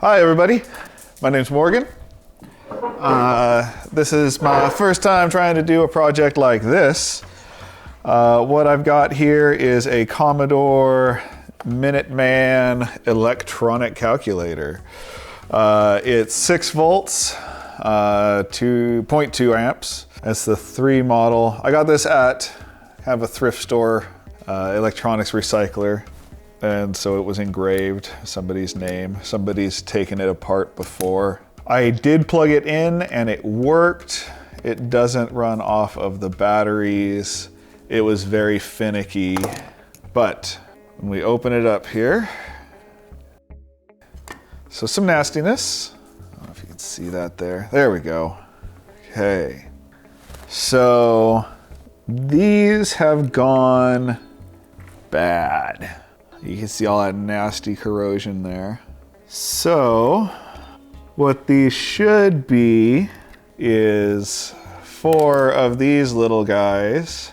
Hi everybody, my name's Morgan. This is my first time trying to do a project like this. What I've got here is a Commodore Minuteman electronic calculator. It's 6 volts, 2.2 amps. That's the 3 model. I got this at kind of a thrift store, electronics recycler. And so it was engraved, somebody's name. Somebody's taken it apart before. I did plug it in and it worked. It doesn't run off of the batteries. It was very finicky. But when we open it up here, so some nastiness. I don't know if you can see that there. There we go. Okay. So these have gone bad. You can see all that nasty corrosion there. So what these should be is 4 of these little guys.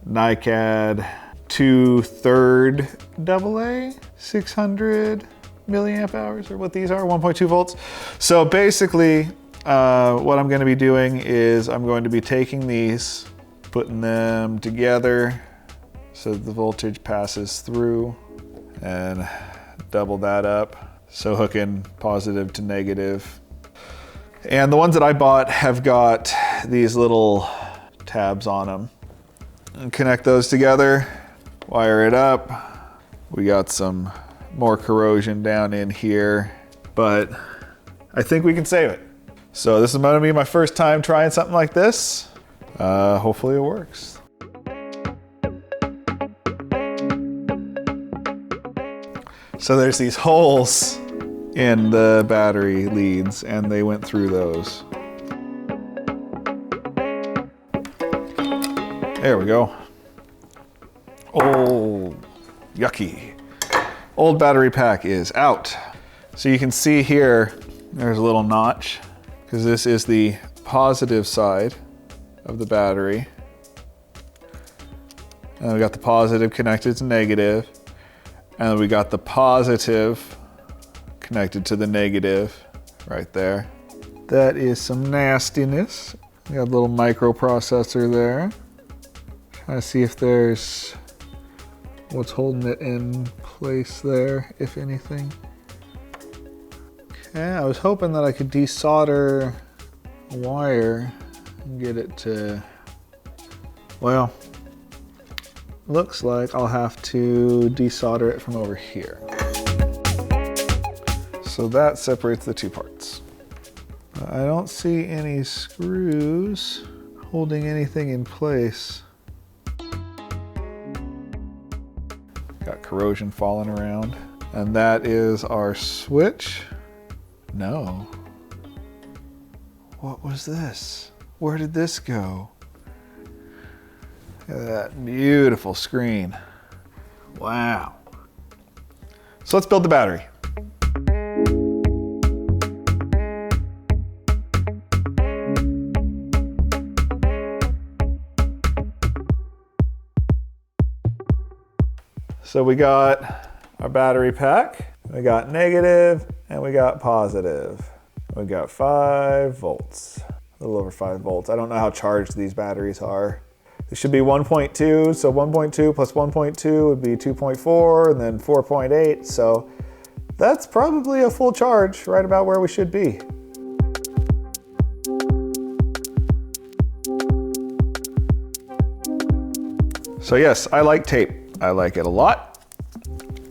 NiCad 2/3 AA, 600 milliamp hours, or what these are, 1.2 volts. So basically, what I'm gonna be doing is I'm going to be taking these, putting them together so that the voltage passes through, and double that up. So hooking positive to negative. And the ones that I bought have got these little tabs on them. And connect those together, wire it up. We got some more corrosion down in here, but I think we can save it. So this is gonna be my first time trying something like this. Hopefully it works. So there's these holes in the battery leads and they went through those. There we go. Oh, yucky. Old battery pack is out. So you can see here, there's a little notch because this is the positive side of the battery. And we got the positive connected to negative. And we got the positive connected to the negative right there. That is some nastiness. We got a little microprocessor there. Trying to see if there's what's holding it in place there, if anything. Okay, I was hoping that I could desolder a wire and get it to, well, looks like I'll have to desolder it from over here. So that separates the 2 parts. I don't see any screws holding anything in place. Got corrosion falling around. And that is our switch. No. What was this? Where did this go? Look at that beautiful screen. Wow. So let's build the battery. So we got our battery pack. We got negative and we got positive. We got 5 volts, a little over 5 volts. I don't know how charged these batteries are. It should be 1.2, so 1.2 plus 1.2 would be 2.4, and then 4.8, so that's probably a full charge, right about where we should be. So yes, I like tape. I like it a lot.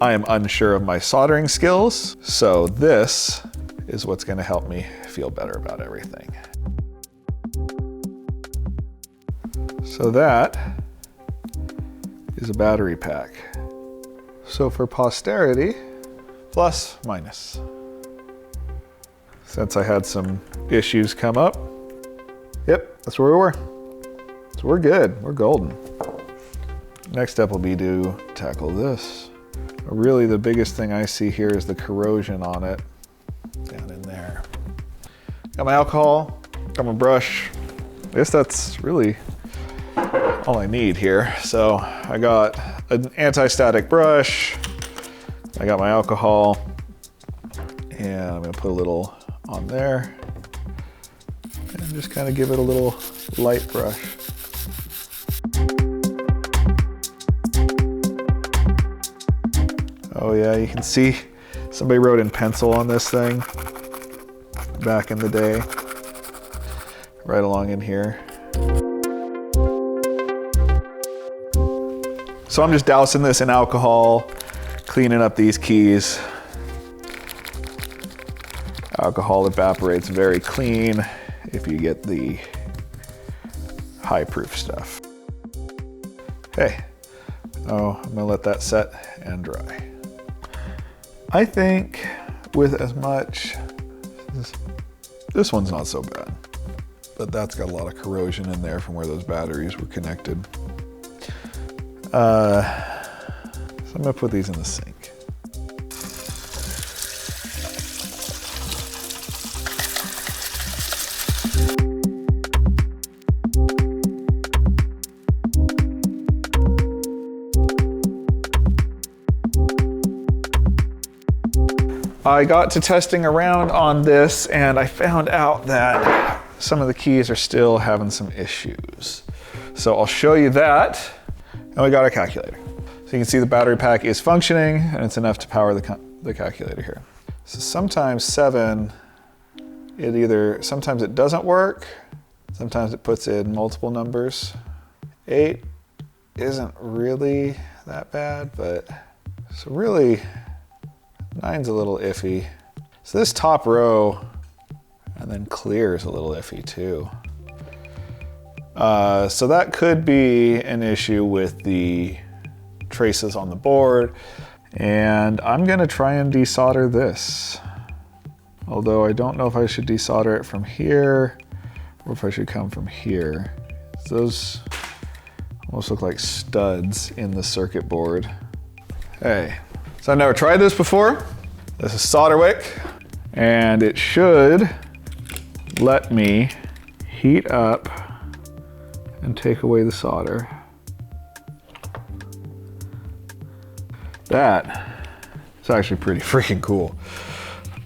I am unsure of my soldering skills, so this is what's gonna help me feel better about everything. So that is a battery pack. So for posterity, plus, minus. Since I had some issues come up, yep, that's where we were. So we're good, we're golden. Next step will be to tackle this. Really the biggest thing I see here is the corrosion on it, down in there. Got my alcohol, got my brush. I guess that's really all I need here. So I got an anti-static brush, I got my alcohol, and And I'm gonna put a little on there and just kind of give it a little light brush. Oh yeah, you can see somebody wrote in pencil on this thing back in the day, right along in here. So I'm just dousing this in alcohol, cleaning up these keys. Alcohol evaporates very clean if you get the high proof stuff. Okay, oh, I'm gonna let that set and dry. I think with as much, this one's not so bad, but that's got a lot of corrosion in there from where those batteries were connected. So I'm gonna put these in the sink. I got to testing around on this and I found out that some of the keys are still having some issues. So I'll show you that. And we got our calculator. So you can see the battery pack is functioning and it's enough to power the calculator here. So sometimes 7, sometimes it doesn't work, sometimes it puts in multiple numbers. 8 isn't really that bad, but so really 9's a little iffy. So this top row and then clear is a little iffy too. So that could be an issue with the traces on the board. And I'm gonna try and desolder this. Although I don't know if I should desolder it from here or if I should come from here. Those almost look like studs in the circuit board. Hey, so I've never tried this before. This is solder wick, and it should let me heat up and take away the solder. That is actually pretty freaking cool.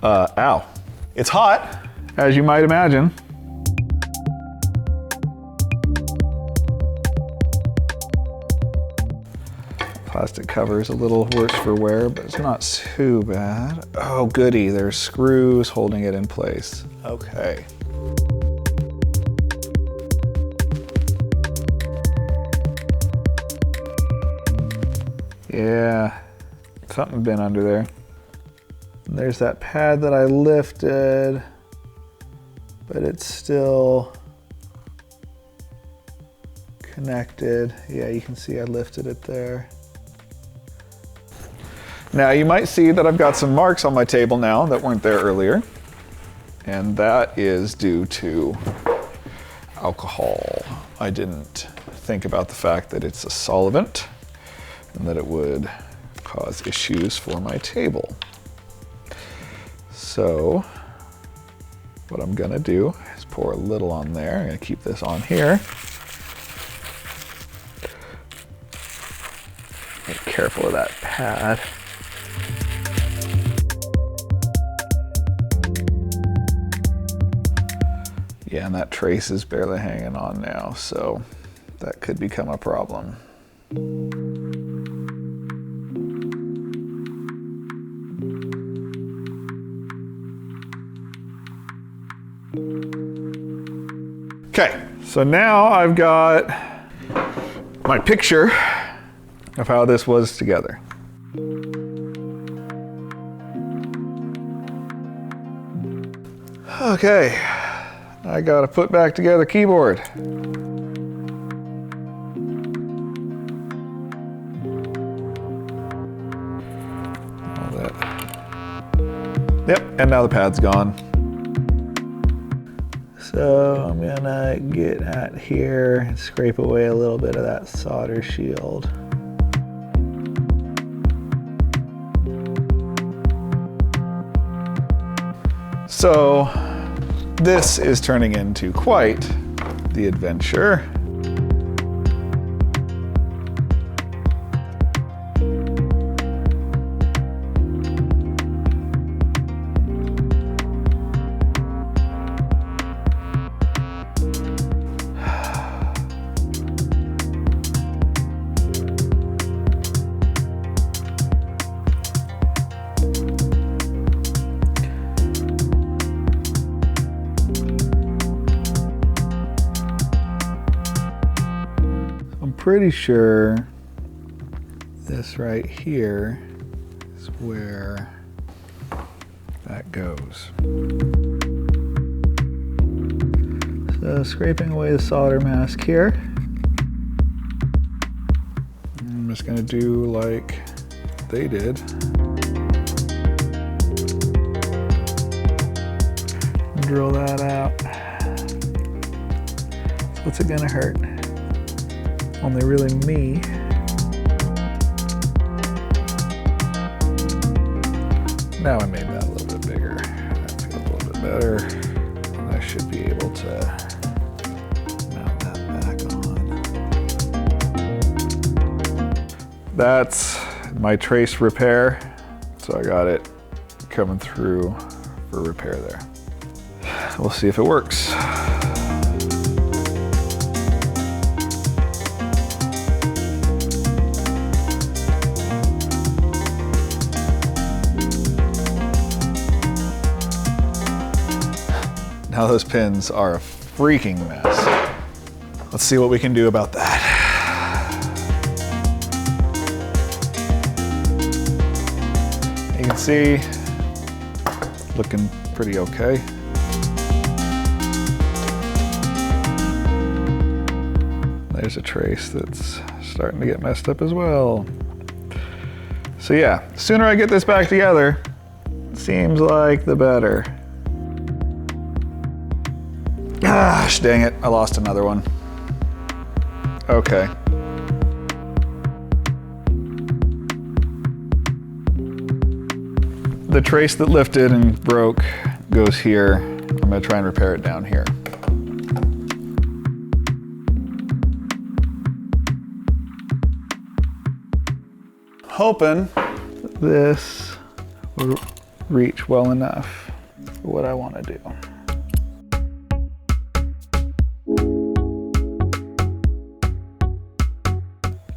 Ow. It's hot, as you might imagine. Plastic cover is a little worse for wear, but it's not too bad. Oh goody, there's screws holding it in place. Okay. Yeah, something been under there. And there's that pad that I lifted, but it's still connected. Yeah, you can see I lifted it there. Now you might see that I've got some marks on my table now that weren't there earlier. And that is due to alcohol. I didn't think about the fact that it's a solvent and that it would cause issues for my table. So what I'm gonna do is pour a little on there. I'm gonna keep this on here. Be careful of that pad. Yeah, and that trace is barely hanging on now, so that could become a problem. Okay, so now I've got my picture of how this was together. Okay, I gotta put back together keyboard. All that. Yep, and now the pad's gone. So I'm gonna get at here and scrape away a little bit of that solder shield. So this is turning into quite the adventure. pretty sure this right here is where that goes. So scraping away the solder mask here. I'm just gonna do like they did. Drill that out. So what's it gonna hurt? Only really me. Now I made that a little bit bigger. That feels a little bit better. And I should be able to mount that back on. That's my trace repair. So I got it coming through for repair there. We'll see if it works. Now those pins are a freaking mess. Let's see what we can do about that. You can see, looking pretty okay. There's a trace that's starting to get messed up as well. So yeah, the sooner I get this back together, seems like the better. Gosh, dang it, I lost another one. Okay. The trace that lifted and broke goes here. I'm gonna try and repair it down here. Hoping this will reach well enough for what I want to do.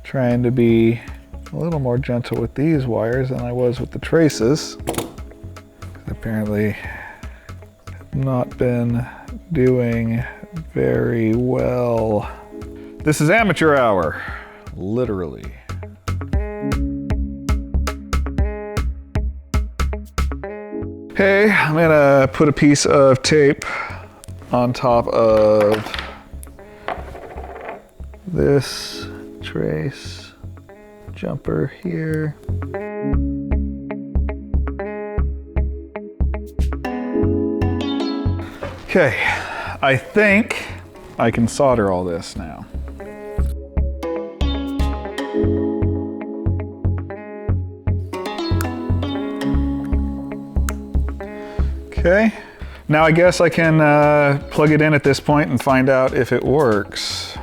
Trying to be a little more gentle with these wires than I was with the traces. Apparently have not been doing very well. This is amateur hour, literally. Okay, I'm gonna put a piece of tape on top of this trace jumper here. Okay, I think I can solder all this now. Okay, now I guess I can plug it in at this point and find out if it works.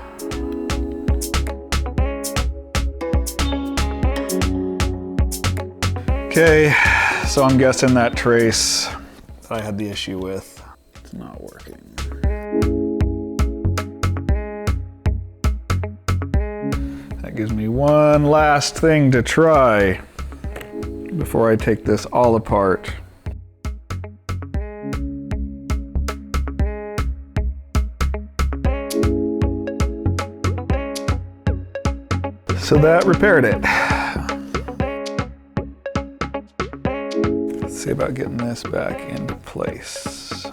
Okay, so I'm guessing that trace that I had the issue with, it's not working. That gives me one last thing to try before I take this all apart. So that repaired it. Let's see about getting this back into place.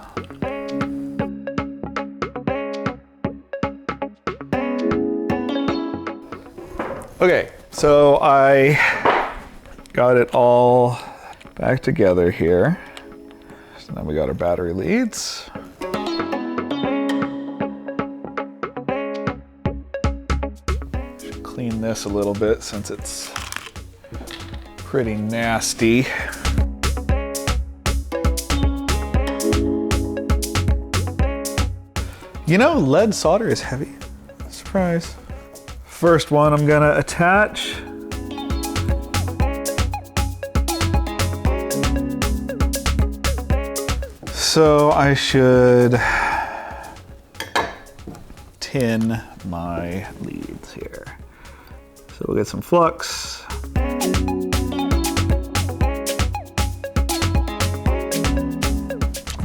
Okay, so I got it all back together here. So now we got our battery leads. Should clean this a little bit since it's pretty nasty. You know, lead solder is heavy. Surprise. First one I'm gonna attach. So I should tin my leads here. So we'll get some flux.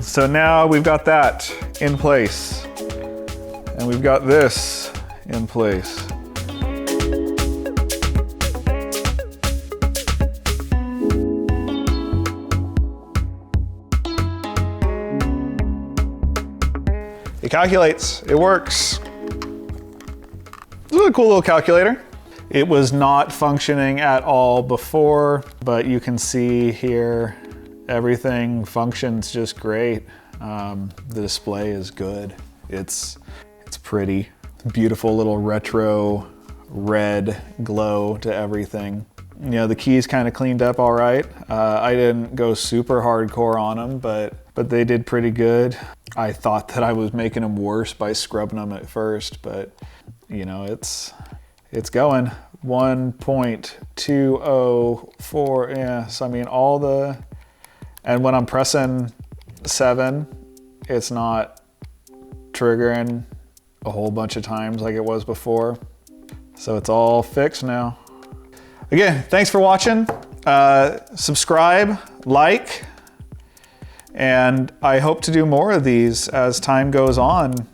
So now we've got that in place. And we've got this in place. calculates, it works. This is a cool little calculator. It was not functioning at all before, but you can see here, everything functions just great. The display is good. It's pretty. Beautiful little retro red glow to everything. You know, the keys kind of cleaned up all right. I didn't go super hardcore on them, but they did pretty good. I thought that I was making them worse by scrubbing them at first, but you know, it's going. 1.204, yeah, so I mean and when I'm pressing 7, it's not triggering a whole bunch of times like it was before. So it's all fixed now. Again, thanks for watching. Subscribe, like, and I hope to do more of these as time goes on.